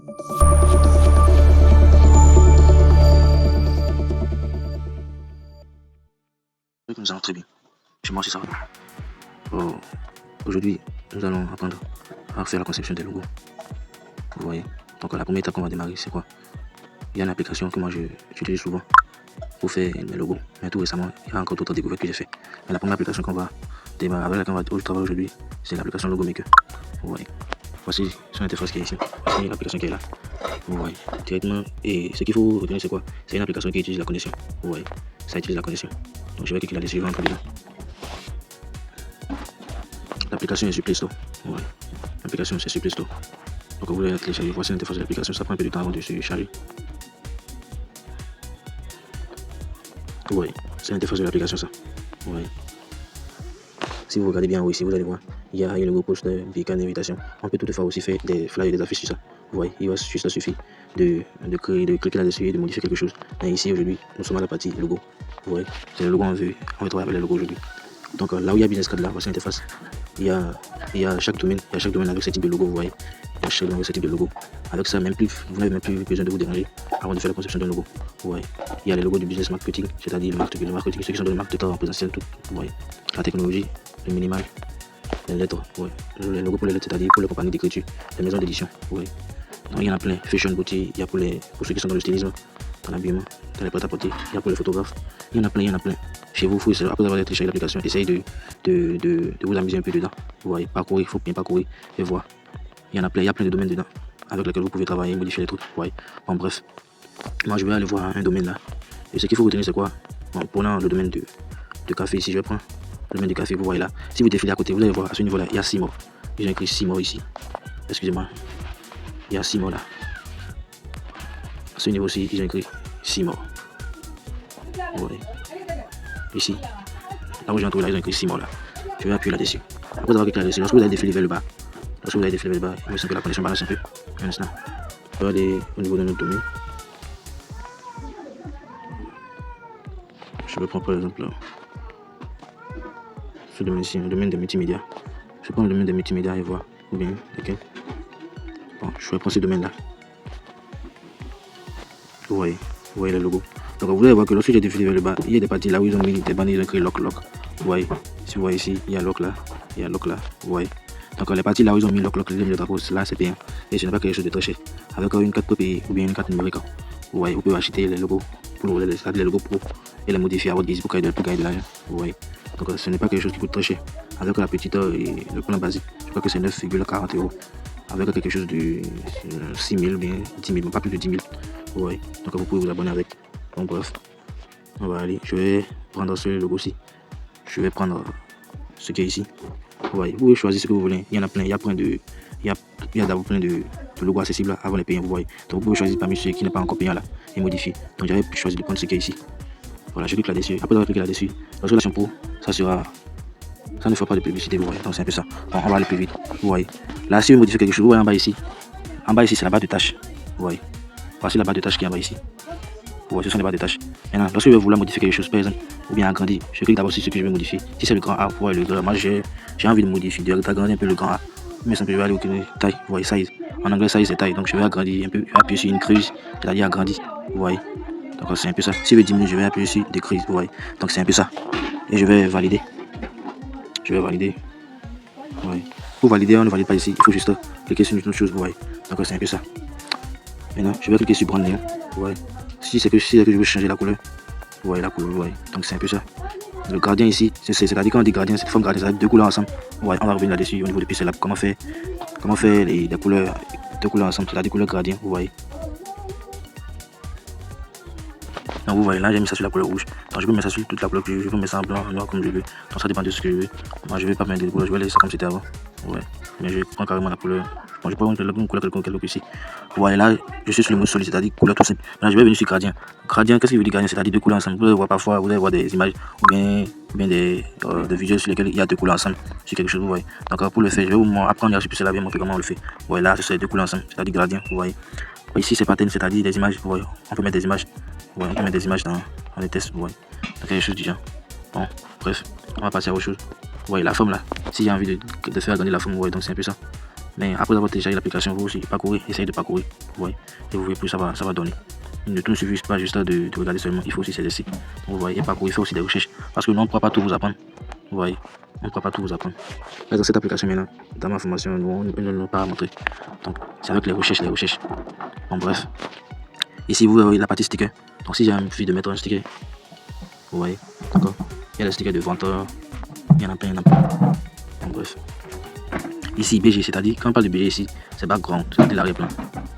Nous allons très bien. Chez moi aussi ça va. Oh, aujourd'hui, nous allons apprendre à faire la conception des logos. Vous voyez. Donc la première étape qu'on va démarrer, c'est quoi? Il y a une application que moi j'utilise souvent pour faire mes logos. Mais tout récemment, il y a encore d'autres découvertes que j'ai fait. Mais la première application qu'on va démarrer, avec laquelle on va travailler aujourd'hui, c'est l'application Logo Maker. Vous voyez. Voici son interface qui est ici. Voici l'application qui est là. Vous voyez. Directement. Et ce qu'il faut retenir, c'est quoi? C'est une application qui utilise la connexion. Vous voyez. Ça utilise la connexion. Donc je vais cliquer là-dessus, je vais entrer dedans. L'application est sur Play Store. Ouais. L'application c'est sur Play Store. Donc vous voulez la télécharger. Voici l'interface de l'application. Ça prend un peu de temps avant de se charger. Oui, c'est l'interface de l'application ça. Ouais. Si vous regardez bien en haut ici, vous allez voir, il y a le logo poster, beacon, invitation. On peut toutefois aussi faire des flyers et des affiches sur ça. Vous voyez, il va juste suffire de cliquer là-dessus et de modifier quelque chose. Mais ici aujourd'hui, nous sommes à la partie logo. Vous voyez, c'est le logo on veut travailler avec le logo aujourd'hui. Donc là où il y a Business Card là, voici l'interface. Il y a chaque domaine, avec ce type de logo, vous voyez. Il y a chaque domaine avec ce type de logo. Avec ça, vous n'avez même plus besoin de vous déranger avant de faire la conception d'un logo. Vous voyez. Il y a les logos du business marketing, c'est-à-dire le marketing, ceux qui sont dans le marketing en présentiel, tout. Vous voyez. La technologie, le minimal, les lettres, ouais. Les logos pour les lettres, c'est-à-dire pour les compagnies d'écriture, les maisons d'édition, vous voyez. Donc il y en a plein. Fashion boutique, il y a pour ceux qui sont dans le stylisme, dans l'habillement, dans les prêt-à-porter, il y a pour les photographes. Il y en a plein. Chez vous, après avoir téléchargé l'application, essayez de vous amuser un peu dedans. Vous voyez, parcourir, il faut bien parcourir et voir. Il y en a plein, il y a plein de domaines dedans avec lesquels vous pouvez travailler, modifier les trucs. Vous voyez. Bon, bref, moi je vais aller voir un domaine là. Et ce qu'il faut retenir, c'est quoi? Bon, prenant le domaine de café ici, je vais prendre le domaine du café, vous voyez là. Si vous défilez à côté, vous allez voir à ce niveau là, il y a 6 mots. J'ai écrit 6 mots ici. Excusez-moi. Il y a 6 mots là. À ce niveau aussi, ils ont écrit 6 mots. Vous voyez. Ici. Là où j'ai trouvé là, ils ont écrit 6 mots là. Je vais appuyer là-dessus. Après avoir cliqué là-dessus, lorsque vous allez défiler vers le bas, il me semble que la connexion balance un peu. Un instant. On va aller au niveau de notre domaine. Je vais prendre par exemple ce domaine-ci, un domaine des multimédia. Je prends le domaine des multimédia et voir. Ou bien, lequel. Bon, je vais prendre ce domaine-là. Vous voyez le logo. Donc vous allez voir que lorsque j'ai défilé vers le bas, il y a des parties là où ils ont mis des bandes, ils ont écrit lock. Vous voyez. Si vous voyez ici, il y a lock là. Vous voyez. Donc les parties là où ils ont mis lock, le drapeau, là c'est payant. Et ce n'est pas quelque chose de très cher. Avec une carte payée ou bien une carte numérique. Vous voyez, vous pouvez acheter les logos pour les logos pro et les modifier à votre guise pour gagner de l'argent. Vous voyez. Donc ce n'est pas quelque chose qui coûte très cher. Avec la petite et le plan basique, je crois que c'est 9,40 €. Avec quelque chose de 6 000 ou bien 10 000, pas plus de 10 000. Vous voyez. Donc vous pouvez vous abonner avec. Donc bref, on va aller. Je vais prendre ce logo-ci. Je vais prendre ce qui est ici. Vous voyez, vous pouvez choisir ce que vous voulez. Il y en a plein, il y a d'abord plein de logos accessibles avant les payants, vous voyez. Donc vous pouvez choisir parmi ceux qui n'est pas encore payant là et modifier. Donc j'avais choisi de prendre ce qui est ici. Voilà, je clique là-dessus. Après avoir cliqué là-dessus, lorsque la shampoo, ça ne fera pas de publicité, vous voyez. Donc c'est un peu ça. Bon, on va aller plus vite. Vous voyez. Là, si vous modifiez quelque chose, vous voyez en bas ici. En bas ici, c'est la barre de tâches. Vous voyez. Voici la barre de tâches qui est en bas ici. Vous voyez, ce sont les barres de tâches. Maintenant, lorsque je vais vouloir modifier quelque chose, par exemple, ou bien agrandir, je clique d'abord sur ce que je vais modifier. Si c'est le grand A, vous voyez le grand A. Moi, j'ai envie de modifier, d'agrandir un peu le grand A. Mais ça, je vais aller au taille, vous voyez, size. En anglais, size c'est taille. Donc je vais agrandir un peu, je vais appuyer sur une creuse, c'est-à-dire agrandir. Vous voyez. Donc c'est un peu ça. Si je veux diminuer, je vais appuyer sur des crises, vous voyez. Donc c'est un peu ça. Et je vais valider. Vous voyez. Pour valider, on ne valide pas ici. Il faut juste cliquer sur une autre chose, vous voyez. Donc c'est un peu ça. Maintenant, je vais cliquer sur brand name, vous voyez. Si c'est que je veux changer la couleur, vous voyez la couleur, vous voyez. Donc c'est un peu ça. Le gradient ici, c'est-à-dire quand on dit gradient, cette forme gradient, c'est-à-dire deux couleurs ensemble. Vous voyez, on va revenir là-dessus au niveau de pixel lab. Comment faire les couleurs, deux couleurs ensemble, c'est-à-dire couleur gradient, vous voyez. Donc vous voyez, là j'ai mis ça sur la couleur rouge. Donc je peux mettre ça sur toute la couleur que je veux mettre ça en blanc, noir comme je veux. Donc ça dépend de ce que je veux. Moi je vais pas mettre de couleur, je vais laisser ça comme c'était avant. Ouais. Mais je prends carrément la couleur. Bon, je prends une couleur quelconque ici. Vous voyez là, je suis sur le mot solide, c'est-à-dire couleur tout simple. Maintenant je vais venir sur gradient. Gradient, qu'est-ce qu'il veut dire gradient? C'est-à-dire deux couleurs ensemble. Vous allez voir parfois, vous allez voir des images ou bien des vidéos sur lesquelles il y a deux couleurs ensemble sur quelque chose, vous voyez. Donc pour le faire, je vais vous apprendre à supprimer la bien montrer comment on le fait. Vous voyez là, c'est deux couleurs ensemble, c'est-à-dire gradient, vous voyez. Ici c'est pattern, c'est-à-dire des images, vous voyez. On peut mettre des images. Ouais, on peut mettre des images dans les tests, vous voyez. Donc quelque chose du genre. Bon, bref, on va passer à autre chose. Vous voyez la forme là. Si j'ai envie de faire agrandir la forme, vous voyez, donc c'est un peu ça. Mais après avoir téléchargé l'application, vous aussi parcourez, essayez de parcourir. Vous voyez, et vous voyez plus ça va donner. Ne tout ne suffit pas juste de regarder seulement, il faut aussi s'exercer. Vous voyez, et parcourir, faire aussi des recherches. Parce que nous, on ne pourra pas tout vous apprendre. Vous voyez, on ne pourra pas tout vous apprendre. Mais dans cette application maintenant, dans ma formation, on ne nous pas montrer. Donc, c'est avec les recherches, Bon, bref. Ici, vous voyez la partie sticker. Donc, si j'ai envie de mettre un sticker, vous voyez, d'accord. Il y a le sticker de vente, il y en a plein, Bon, bref. Ici, BG, c'est-à-dire, quand on parle de BG ici, c'est background, c'est l'arrière-plan.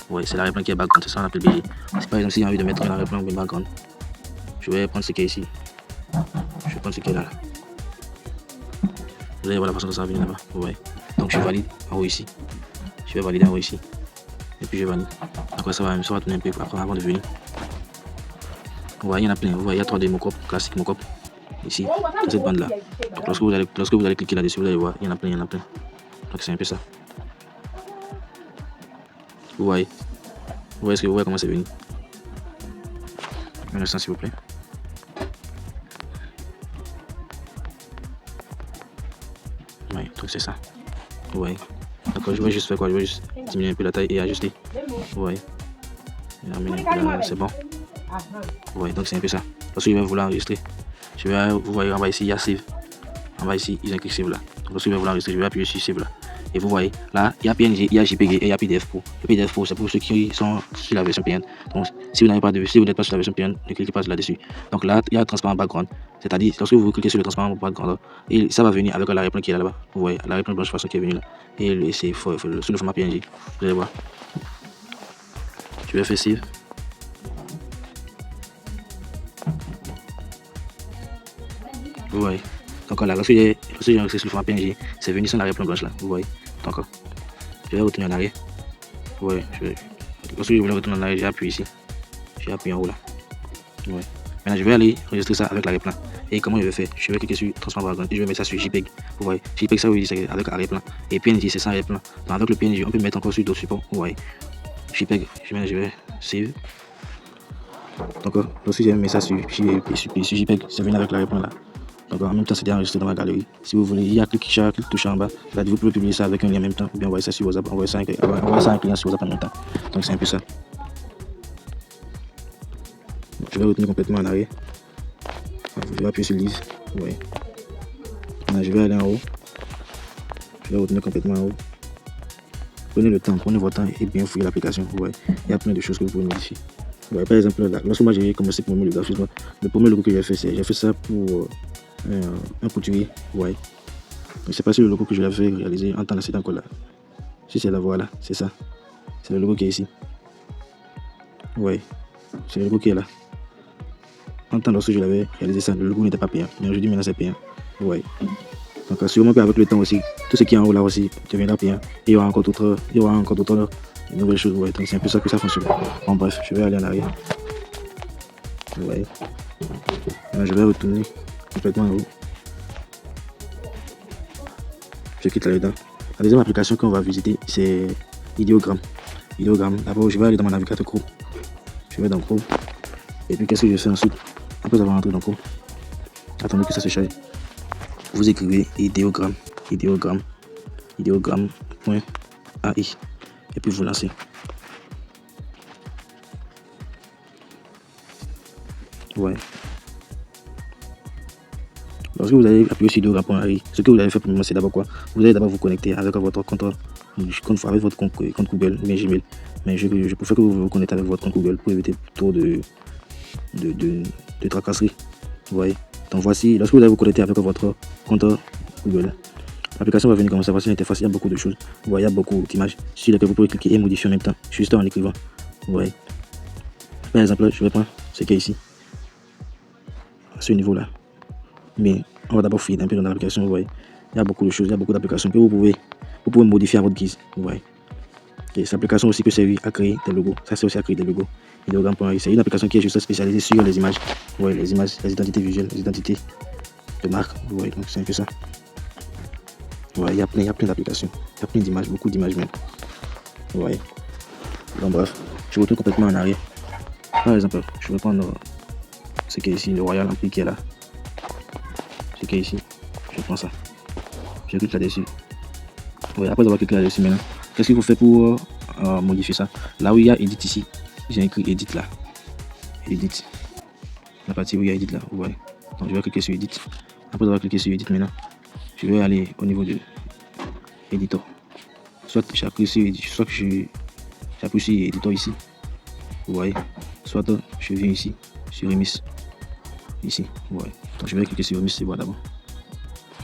Oui, c'est l'arrière-plan qui est background, c'est ça qu'on appelle BG. Si par exemple, si j'ai envie de mettre un arrière-plan ou un background, je vais prendre ce qui est ici. Je vais prendre ce qui est là. Vous allez voir la façon dont ça va venir là-bas. Vous voyez. Donc, je valide en haut ici. Je vais valider en haut ici. Et puis, je valide. Après, ça va tourner un peu après, avant de venir. Vous voyez, il y en a plein. Vous voyez, il y a 3D mockup, classique mockup. Ici, dans cette bande-là. Donc, lorsque vous allez cliquer là-dessus, vous allez voir, il y en a plein, Donc, c'est un peu ça. Vous voyez. Vous voyez comment c'est venu. Un instant, s'il vous plaît. Oui, donc c'est ça. Vous voyez. D'accord, je vais juste faire quoi? Je vais juste diminuer un peu la taille et ajuster. Vous voyez. C'est bon. Vous voyez, donc c'est un peu ça. Parce que je vais vouloir enregistrer. Vous voyez en bas ici, il y a Save. En bas ici, ils ont cliqué Save là. Donc lorsque je vais vouloir enregistrer, je vais appuyer sur Save là. Et vous voyez, là, il y a PNG, il y a JPG et il y a PDF Pro. Le PDF Pro, c'est pour ceux qui sont sur la version payante. Donc, si vous n'êtes pas sur la version payante, ne cliquez pas là-dessus. Donc là, il y a le transparent background. C'est-à-dire, lorsque vous cliquez sur le transparent background, et ça va venir avec la réponse qui est là-bas. Vous voyez, la réponse blanche façon qui est venue là. Et c'est sur le format PNG. Vous allez voir. Je vais faire Save. Vous voyez. Donc là, lorsque j'ai enregistré sur le format PNG, c'est venu sur la réponse blanche là. Vous voyez. Donc, je vais retourner en arrière. Ouais, lorsque je voulais retourner en arrière, j'ai appuyé ici. J'ai appuyé en haut là. Ouais. Maintenant, je vais aller enregistrer ça avec l'arrière-plan. Et comment je vais faire? Je vais cliquer sur Transparent Background et je vais mettre ça sur JPEG. Vous voyez, JPEG, ça oui, c'est avec l'arrière-plan. Et PNG, c'est sans arrière-plan. Donc, avec le PNG, on peut mettre encore sur d'autres supports. Vous voyez. JPEG, je vais save. Donc, lorsque j'ai mis ça sur JPEG, c'est venu avec l'arrière-plan là. Donc en même temps, c'est déjà enregistré dans ma galerie. Si vous voulez, il y a clic touché en bas. Là, vous pouvez publier ça avec un lien en même temps. Ou bien envoyer ça sur WhatsApp, envoyer ça à un client sur WhatsApp en même temps. Donc c'est un peu ça. Je vais retenir complètement en arrière. Je vais appuyer sur Leave. Vous voyez. Maintenant, je vais aller en haut. Je vais retenir complètement en haut. Prenez le temps, prenez votre temps et bien fouiller l'application. Vous voyez. Il y a plein de choses que vous pouvez modifier. Vous voyez, par exemple, là, lorsque moi j'ai commencé pour le graphisme, le premier logo que j'ai fait ça pour un couturier. Vous voyez. Je ne sais pas si le logo que je l'avais réalisé en temps là, c'est encore là. Si c'est là, voilà, c'est ça. C'est le logo qui est ici. Vous voyez. C'est le logo qui est là. En temps lorsque je l'avais réalisé ça, le logo n'était pas payant. Mais aujourd'hui, maintenant, c'est payant. Vous voyez. Donc, sûrement qu'avec le temps aussi, tout ce qui est en haut là aussi deviendra payant. Et il y aura encore d'autres nouvelles choses. Vous voyez. Donc, c'est un peu ça que ça fonctionne. Bon, bref, je vais aller en arrière. Vous voyez. Maintenant, je vais retourner complètement en haut. Je quitte là-dedans. La deuxième application qu'on va visiter, c'est Ideogram. D'abord, je vais aller dans mon navigateur Chrome. Je vais dans Chrome. Et puis, qu'est-ce que je fais ensuite? Après avoir entré dans Chrome, attendez que ça se charge. Vous écrivez Ideogram.ai. Et puis, vous lancez. Ouais. Lorsque vous allez appuyer sur Ideogram.ai, ce que vous allez faire pour le moment, c'est d'abord quoi? Vous allez d'abord vous connecter avec votre compte Google, mais Gmail. Mais je préfère que vous vous connectez avec votre compte Google pour éviter trop de tracasseries. Vous voyez. Donc voici, lorsque vous allez vous connecter avec votre compte Google, l'application va venir comme ça. Voici l'interface, il y a beaucoup de choses. Vous voyez, il y a beaucoup d'images sur lesquelles vous pouvez cliquer et modifier en même temps, juste en écrivant. Vous voyez. Par exemple, je vais prendre ce qui est ici, à ce niveau-là. Mais on va d'abord fouiller un peu dans l'application. Vous voyez, il y a beaucoup de choses, il y a beaucoup d'applications que vous pouvez modifier à votre guise. Vous voyez. Et cette application aussi peut servir à créer des logos. Ça c'est aussi à créer des logos. C'est une application qui est juste spécialisée sur les images. Vous voyez, les images, les identités visuelles, les identités de marque. Vous voyez, donc c'est un peu ça. Vous voyez, il y a plein d'applications. Il y a plein d'images, beaucoup d'images même. Vous voyez. Donc bref, je retourne complètement en arrière. Par exemple, je vais prendre ce qui est ici, le Royal Empire qui est là. Ce qui est ici, je prends ça. Je clique là-dessus. Oui, après avoir cliqué là-dessus maintenant, qu'est-ce qu'il faut faire pour modifier ça? Là où il y a Edit ici, j'ai écrit Edit là. Edit. La partie où il y a Edit là, vous voyez. Donc je vais cliquer sur Edit. Après avoir cliqué sur Edit maintenant, je vais aller au niveau de Editor. Soit j'appuie sur Editor ici. Vous voyez. Soit je viens ici, sur Remix. Ici, vous voyez. Donc je vais cliquer sur Remix et voir d'abord.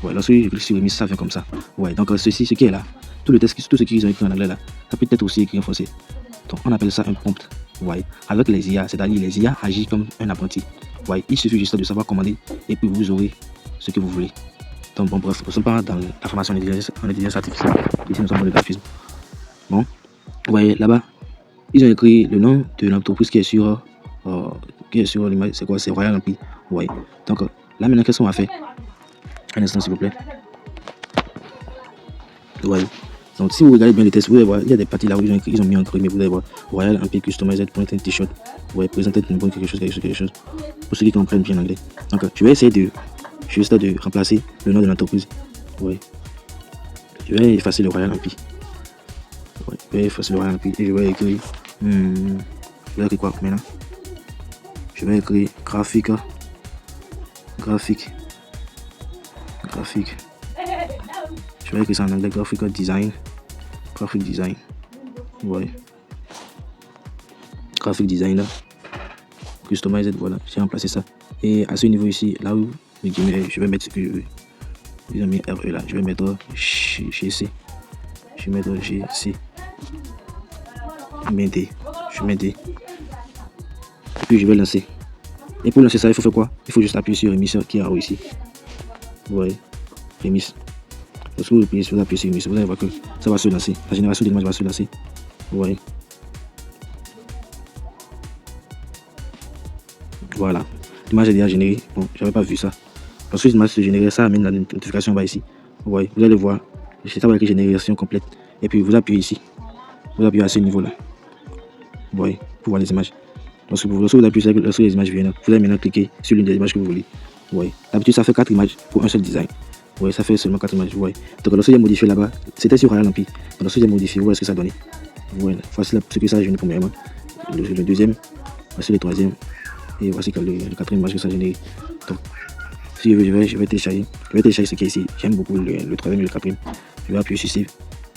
Ouais, lorsque je clique sur Remix, ça vient comme ça. Ouais, donc ceci, ce qui est là, tout le texte, tout ce qu'ils ont écrit en anglais là, ça peut être aussi écrit en français. Donc on appelle ça un prompt. Vous voyez, avec les IA, c'est-à-dire les IA agissent comme un apprenti. Vous voyez, il suffit juste de savoir commander et puis vous aurez ce que vous voulez. Donc bon, bref, nous ne sommes pas dans la formation en intelligence artificielle. Ici, nous sommes dans le graphisme. Bon, vous voyez là-bas, ils ont écrit le nom de l'entreprise qui est sur l'image. C'est quoi? C'est Royal Empire. Vous voyez. Donc là maintenant, qu'est-ce qu'on va faire? Un instant, s'il vous plaît. Vous voyez. Donc si vous regardez bien les tests, vous allez voir, il y a des parties là où ils ont mis en gris, mais vous allez voir Royal Empire Customized Point T-shirt. Vous voyez, présenter quelque chose. Pour ceux qui comprennent bien l'anglais. Donc je vais essayer de remplacer le nom de l'entreprise. Vous voyez. Je vais effacer le Royal Empire. Ouais, je vais effacer le Royal Empire et je vais écrire. Je vais écrire quoi maintenant? Je vais écrire graphique. Je vais écrire ça en anglais, graphic design. Vous voyez. Graphic designer. Customized, voilà, j'ai remplacé ça. Et à ce niveau ici, là où je vais mettre ce que je veux. Ils ont mis RE là, je vais mettre GC. Je vais mettre GC. Je mets D. Et puis je vais lancer. Et pour lancer ça, il faut faire quoi? Il faut juste appuyer sur émisseur qui est en haut ici. Vous voyez, émisse. Lorsque vous appuyez sur émisse, vous allez voir que ça va se lancer. La génération d'image va se lancer. Vous voyez. Voilà. L'image est déjà générée. Bon, j'avais pas vu ça. Parce que l'image se génère, ça amène la notification bas ici. Vous voyez, vous allez voir. C'est ça avec génération complète. Et puis vous appuyez ici. Vous appuyez à ce niveau là. Vous voyez, pour voir les images. Lorsque vous appuyez lorsque les images viennent, vous allez maintenant cliquer sur l'une des images que vous voulez. Vous voyez. D'habitude, ça fait 4 images pour un seul design. Vous voyez, ça fait seulement 4 images. Vous voyez. Donc lorsque j'ai modifié là-bas, c'était sur Royal Empire. Donc lorsque j'ai modifié, vous voyez ce que ça donnait. Vous voyez, voici ce que ça a généré premièrement. Le deuxième, voici le troisième. Et voici le quatrième image que ça a généré. Donc, si je veux, je vais télécharger. Je vais télécharger ce qui est ici. J'aime beaucoup le troisième et le quatrième. Je vais appuyer sur Save.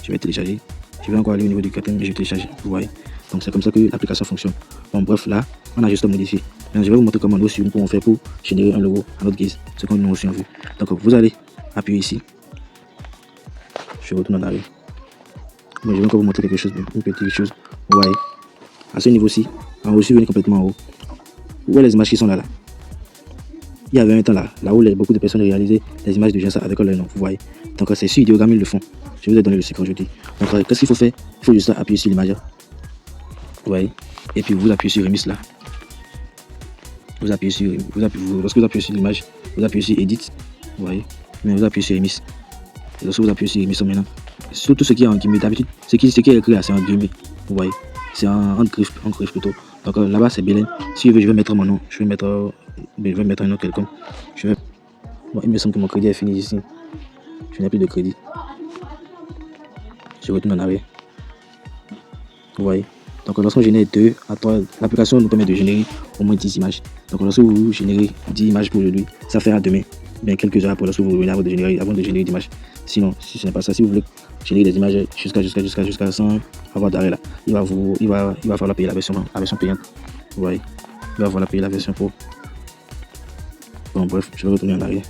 Je vais télécharger. Je vais encore aller au niveau du quatrième et je télécharge. Vous voyez. Donc c'est comme ça que l'application fonctionne. Bon bref, là, on a juste à modifier. Maintenant, je vais vous montrer comment nous aussi nous pouvons faire pour générer un logo à notre guise. Ce qu'on nous aussi en vue. Donc vous allez appuyer ici. Je retourne en arrière. Bon, je vais encore vous montrer quelque chose, une petite chose. Vous voyez. À ce niveau-ci, en haut, si vous venez complètement en haut. Vous voyez les images qui sont là. Il y avait un temps là où beaucoup de personnes réalisaient des images de gens avec leur nom. Vous voyez. Donc c'est sur Ideogram, ils le font. Je vous ai donné le secret aujourd'hui. Donc qu'est-ce qu'il faut faire? Il faut juste appuyer sur l'image. Vous voyez. Et puis vous appuyez sur Remix là. Lorsque vous appuyez sur l'image, vous appuyez sur Edit. Vous voyez. Mais vous appuyez sur Remix. Et lorsque vous appuyez sur Remix maintenant, surtout ce qui est en guillemets d'habitude, ce qui est écrit là, c'est en guillemets. Vous voyez. C'est en griffe plutôt. Donc là-bas c'est Belen. Si je veux, je vais mettre mon nom. Je vais mettre un nom quelconque. Bon, il me semble que mon crédit est fini ici. Je n'ai plus de crédit. Je retourne en arrière. Vous voyez. Donc lorsqu'on génère 2 à 3, l'application nous permet de générer au moins 10 images. Donc lorsque vous générez 10 images pour aujourd'hui, ça fera demain. Bien quelques heures après lorsque vous revenez avant de générer d'images. Sinon, si ce n'est pas ça, si vous voulez générer des images jusqu'à 100 avoir d'arrêt là, il va falloir payer la version payante. Vous voyez. Il va falloir payer la version pro. Bon bref, je vais retourner en arrière.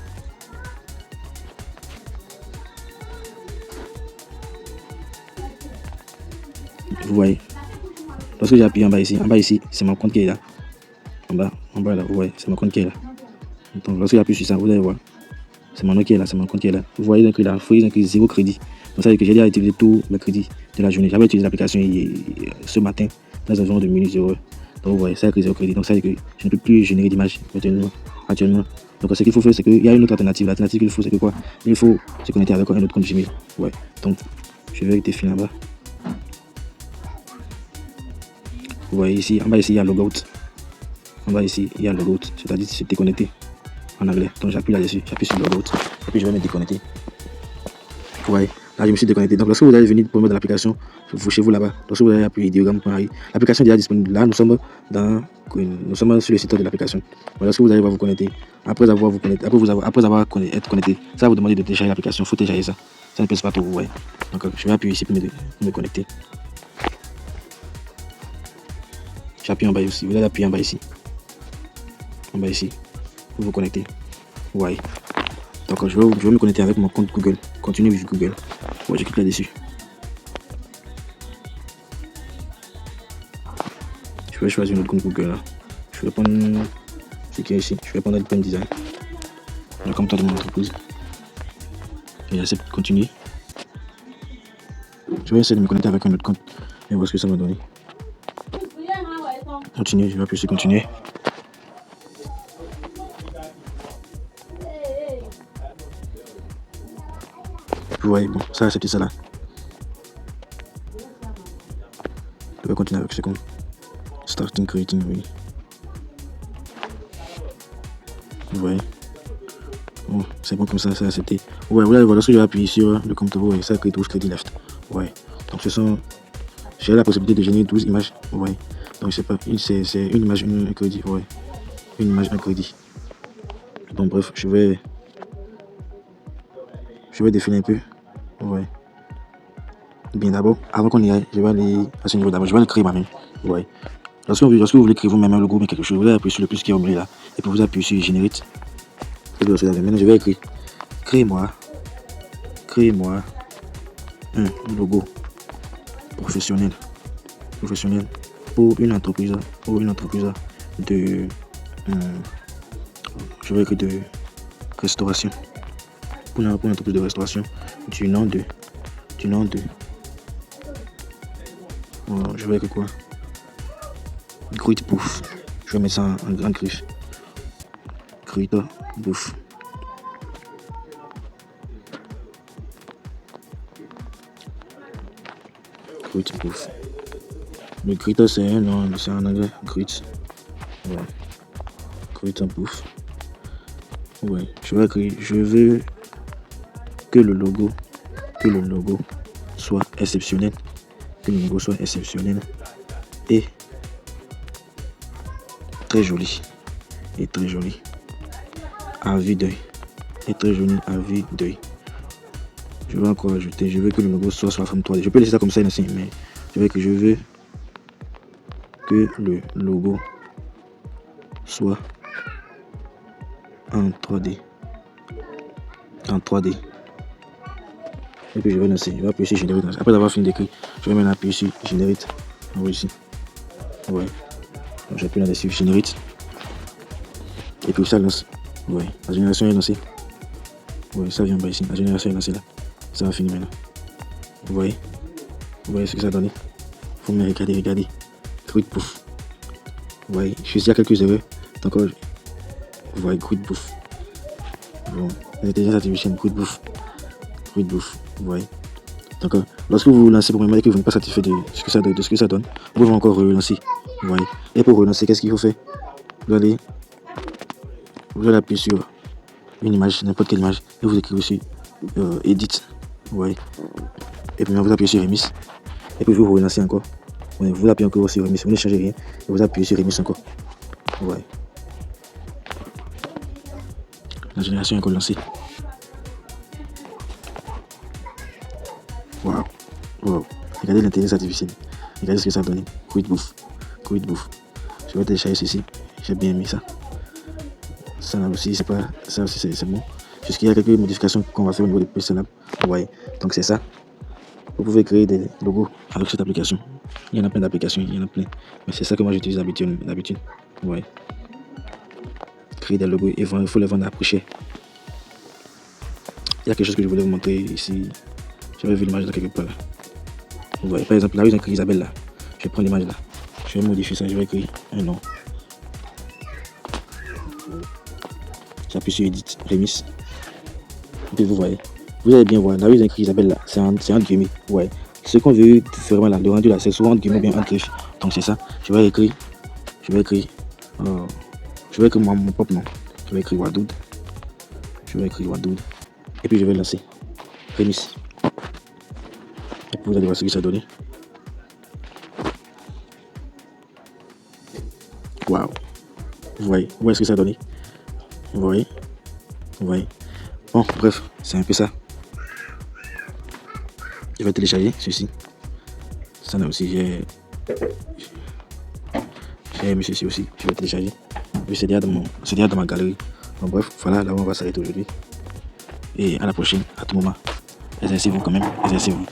Vous voyez. Lorsque j'ai appuyé en bas ici, c'est mon compte qui est là. En bas là, vous voyez, c'est mon compte qui est là. Donc lorsque j'appuie sur ça, vous allez voir. C'est mon nom qui est là, c'est mon compte qui est là. Vous voyez donc là, il y a 0 crédit. Donc ça veut dire que j'ai déjà utilisé tout le crédit de la journée. J'avais utilisé l'application ce matin dans un genre de minutes 0. Donc vous voyez, ça a 0 crédit. Donc ça veut dire que je ne peux plus générer d'images actuellement. Donc ce qu'il faut faire, c'est qu'il y a une autre alternative. L'alternative qu'il faut, c'est que quoi? Il faut se connecter avec un autre compte Gmail. Ouais. Donc je vais définir là-bas. Vous voyez ici, en bas ici, il y a logout. En bas ici, il y a logout, c'est-à-dire se déconnecter en anglais. Donc j'appuie là-dessus, j'appuie sur logout et puis je vais me déconnecter. Vous voyez. Là, je me suis déconnecté. Donc, lorsque vous allez venir pour mettre dans l'application, chez vous là-bas, lorsque vous allez appuyer idiogramme.ai, l'application est déjà disponible. Là, nous sommes sur le site de l'application. Lorsque vous allez vous connecter, après avoir été connecté, ça va vous demander de télécharger l'application. Il faut télécharger ça. Ça ne pèse pas trop, vous voyez. Donc, je vais appuyer ici pour me connecter. J'appuie en bas aussi. Vous allez appuyer en bas ici. En bas ici. Pour vous connecter. Vous voyez. Donc, je vais me connecter avec mon compte Google. Continue with Google. Ouais, je clique là-dessus. Je vais choisir notre compte Google là. Je vais prendre ce qui est ici. Je vais prendre le design. Le compte de mon entreprise. Et j'accepte de continuer. Je vais essayer de me connecter avec un autre compte et voir ce que ça va donner. Continuer, je vais appuyer sur continuer. Vous voyez, bon, ça accepté ça là. Je vais continuer avec ce compte. Starting creating, oui. Vous voyez. Bon, c'est bon comme ça, c'est accepté. Ouais, vous allez voir, lorsque je vais appuyer sur le compte, vous voyez, ça crée 12 crédits left. Ouais. Donc j'ai la possibilité de générer 12 images. Ouais. Donc c'est une image, un crédit. Ouais. Une image, un crédit. Donc bref, je vais défiler un peu. Ouais. Bien d'abord, avant qu'on y aille, je vais aller à ce niveau d'abord. Je vais le créer moi-même. Ouais. Lorsque vous voulez créer vous-même un logo, mais quelque chose, vous allez appuyer sur le plus qui est au milieu là. Et puis vous appuyez sur Generate. Maintenant, je vais écrire créez-moi un logo professionnel pour une entreprise de je vais écrire de restauration, pour une entreprise de restauration du nom de je vais écrire quoi, Great Bouffe. Je vais mettre ça en grande griffe, Great Bouffe. Great Bouffe. Le Great c'est un nom, c'est en anglais, Great. Ouais. Great Bouffe. Ouais. Je vais écrire, je veux que le logo soit exceptionnel. Que le logo soit exceptionnel et très joli. Et très joli à vue d'œil. Et très joli à vue d'œil. Je vais encore ajouter, je veux que le logo soit sur la forme 3D. Je peux laisser ça comme ça ici, mais je veux que le logo soit en 3D. En 3D. Et puis je vais lancer. Je vais appuyer sur Generate. Après avoir fini d'écrire, je vais maintenant appuyer sur Generate. En haut ici. Ouais. Donc j'appuie là-dessus, Generate. Et puis ça lance. Ouais. La génération est lancée. Ouais, ça vient en bas ici. La génération est lancée là. Ça va finir maintenant. Vous voyez ce que ça donne. Faut me regarder. Great Bouffe. Vous voyez, je suis il y a quelques erreurs. Donc, vous voyez, Great Bouffe. Bon, l'intelligence artificielle, Great Bouffe. Vous voyez. Donc, lorsque vous lancez pour me dire que vous n'êtes pas satisfait de ce que ça donne, vous pouvez encore relancer. Vous voyez. Et pour relancer, qu'est-ce qu'il faut faire? Vous allez appuyer sur une image, n'importe quelle image, et vous écrivez sur Edit. Vous voyez. Et puis vous appuyez sur Remix. Et puis vous relancez encore. Vous appuyez encore sur Remix. Vous ne changez rien. Et vous appuyez sur Remix encore. Vous voyez. La génération est encore lancée. Wow. Regardez l'intelligence artificielle. Regardez ce que ça donne. Great Bouffe. Je vais télécharger ceci. J'ai bien aimé ça. Ça aussi, c'est bon. Jusqu'il y a quelques modifications qu'on va faire au niveau des plus syllabes. Vous voyez. Donc c'est ça. Vous pouvez créer des logos avec cette application. Il y en a plein d'applications, Mais c'est ça que moi j'utilise d'habitude. Vous voyez. Créer des logos et il faut les vendre à prix cher. Il y a quelque chose que je voulais vous montrer ici. J'avais vu l'image là quelque part là. Vous voyez, par exemple, là où ils ont écrit Isabelle là. Je vais prendre l'image là. Je vais modifier ça, je vais écrire un nom. J'appuie sur Edit, Remix. Et puis vous voyez. Vous allez bien voir, là où ils ont écrit Isabelle là, c'est entre guillemets. Vous voyez. Ce qu'on veut vraiment là, le rendu là, c'est souvent entre guillemets bien entre griffes. Donc c'est ça. Je vais écrire mon propre nom. Je vais écrire Wadoud. Et puis je vais lancer. Remix. Vous allez voir ce que ça donne. Waouh. Vous voyez ce que ça donne. Vous voyez. Bon, bref, c'est un peu ça. Je vais télécharger ceci. Ça là aussi, j'ai aimé ceci aussi. Je vais télécharger. C'est déjà dans ma galerie. Bon, bref, voilà, là on va s'arrêter aujourd'hui. Et à la prochaine, à tout moment. Exercez-vous quand même, exercez-vous.